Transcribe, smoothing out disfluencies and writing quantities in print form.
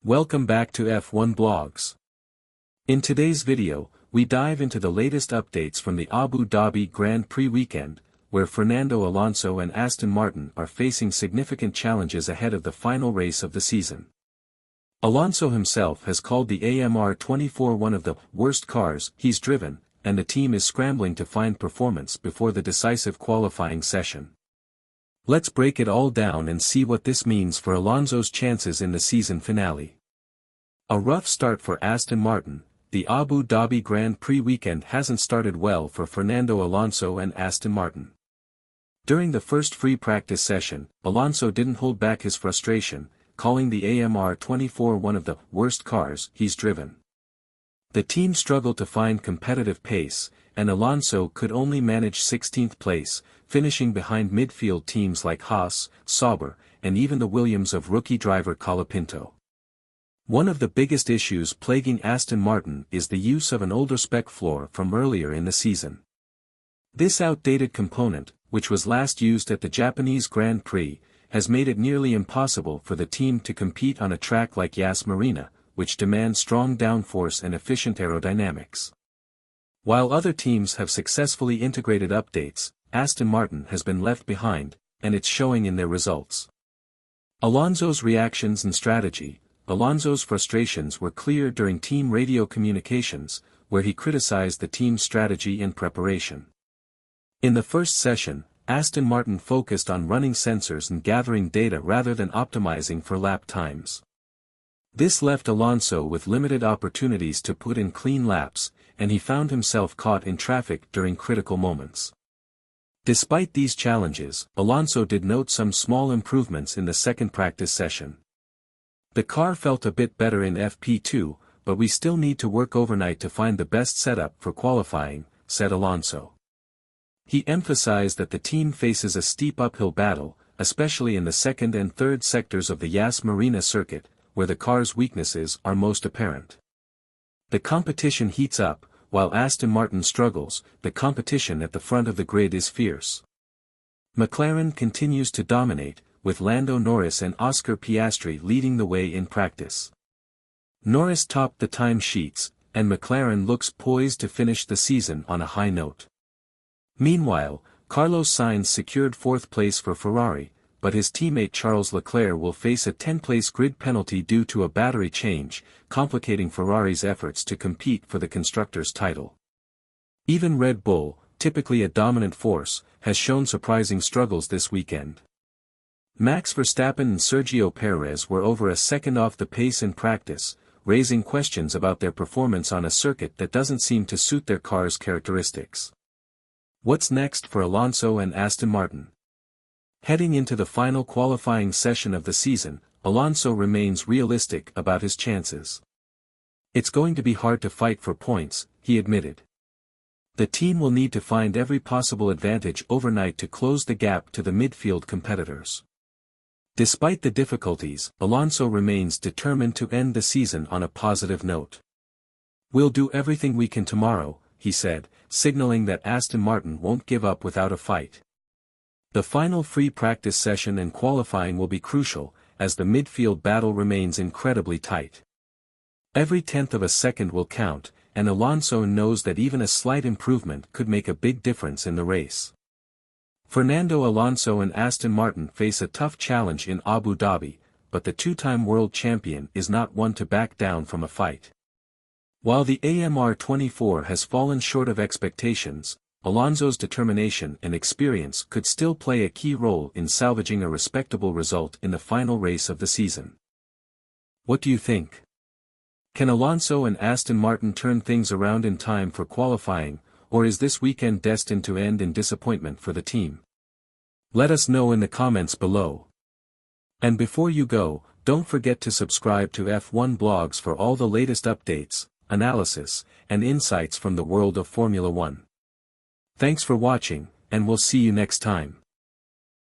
Welcome back to F1 Blogs. In today's video, we dive into the latest updates from the Abu Dhabi Grand Prix weekend, where Fernando Alonso and Aston Martin are facing significant challenges ahead of the final race of the season. Alonso himself has called the AMR24 one of the worst cars he's driven, and the team is scrambling to find performance before the decisive qualifying session. Let's break it all down and see what this means for Alonso's chances in the season finale. A rough start for Aston Martin. The Abu Dhabi Grand Prix weekend hasn't started well for Fernando Alonso and Aston Martin. During the first free practice session, Alonso didn't hold back his frustration, calling the AMR24 one of the worst cars he's driven. The team struggled to find competitive pace, and Alonso could only manage 16th place, finishing behind midfield teams like Haas, Sauber, and even the Williams of rookie driver Colapinto. One of the biggest issues plaguing Aston Martin is the use of an older spec floor from earlier in the season. This outdated component, which was last used at the Japanese Grand Prix, has made it nearly impossible for the team to compete on a track like Yas Marina, which demands strong downforce and efficient aerodynamics. While other teams have successfully integrated updates, Aston Martin has been left behind, and it's showing in their results. Alonso's reactions and strategy. Alonso's frustrations were clear during team radio communications, where he criticized the team's strategy and preparation. In the first session, Aston Martin focused on running sensors and gathering data rather than optimizing for lap times. This left Alonso with limited opportunities to put in clean laps, and he found himself caught in traffic during critical moments. Despite these challenges, Alonso did note some small improvements in the second practice session. The car felt a bit better in FP2, but we still need to work overnight to find the best setup for qualifying, said Alonso. He emphasized that the team faces a steep uphill battle, especially in the second and third sectors of the Yas Marina circuit, where the car's weaknesses are most apparent. The competition heats up, while Aston Martin struggles. The competition at the front of the grid is fierce. McLaren continues to dominate, with Lando Norris and Oscar Piastri leading the way in practice. Norris topped the time sheets, and McLaren looks poised to finish the season on a high note. Meanwhile, Carlos Sainz secured fourth place for Ferrari, but his teammate Charles Leclerc will face a 10-place grid penalty due to a battery change, complicating Ferrari's efforts to compete for the constructors' title. Even Red Bull, typically a dominant force, has shown surprising struggles this weekend. Max Verstappen and Sergio Perez were over a second off the pace in practice, raising questions about their performance on a circuit that doesn't seem to suit their car's characteristics. What's next for Alonso and Aston Martin? Heading into the final qualifying session of the season, Alonso remains realistic about his chances. It's going to be hard to fight for points, he admitted. The team will need to find every possible advantage overnight to close the gap to the midfield competitors. Despite the difficulties, Alonso remains determined to end the season on a positive note. "We'll do everything we can tomorrow," he said, signaling that Aston Martin won't give up without a fight. The final free practice session and qualifying will be crucial, as the midfield battle remains incredibly tight. Every tenth of a second will count, and Alonso knows that even a slight improvement could make a big difference in the race. Fernando Alonso and Aston Martin face a tough challenge in Abu Dhabi, but the two-time world champion is not one to back down from a fight. While the AMR24 has fallen short of expectations, Alonso's determination and experience could still play a key role in salvaging a respectable result in the final race of the season. What do you think? Can Alonso and Aston Martin turn things around in time for qualifying, or is this weekend destined to end in disappointment for the team? Let us know in the comments below. And before you go, don't forget to subscribe to F1 Blogs for all the latest updates, analysis, and insights from the world of Formula One. Thanks for watching, and we'll see you next time.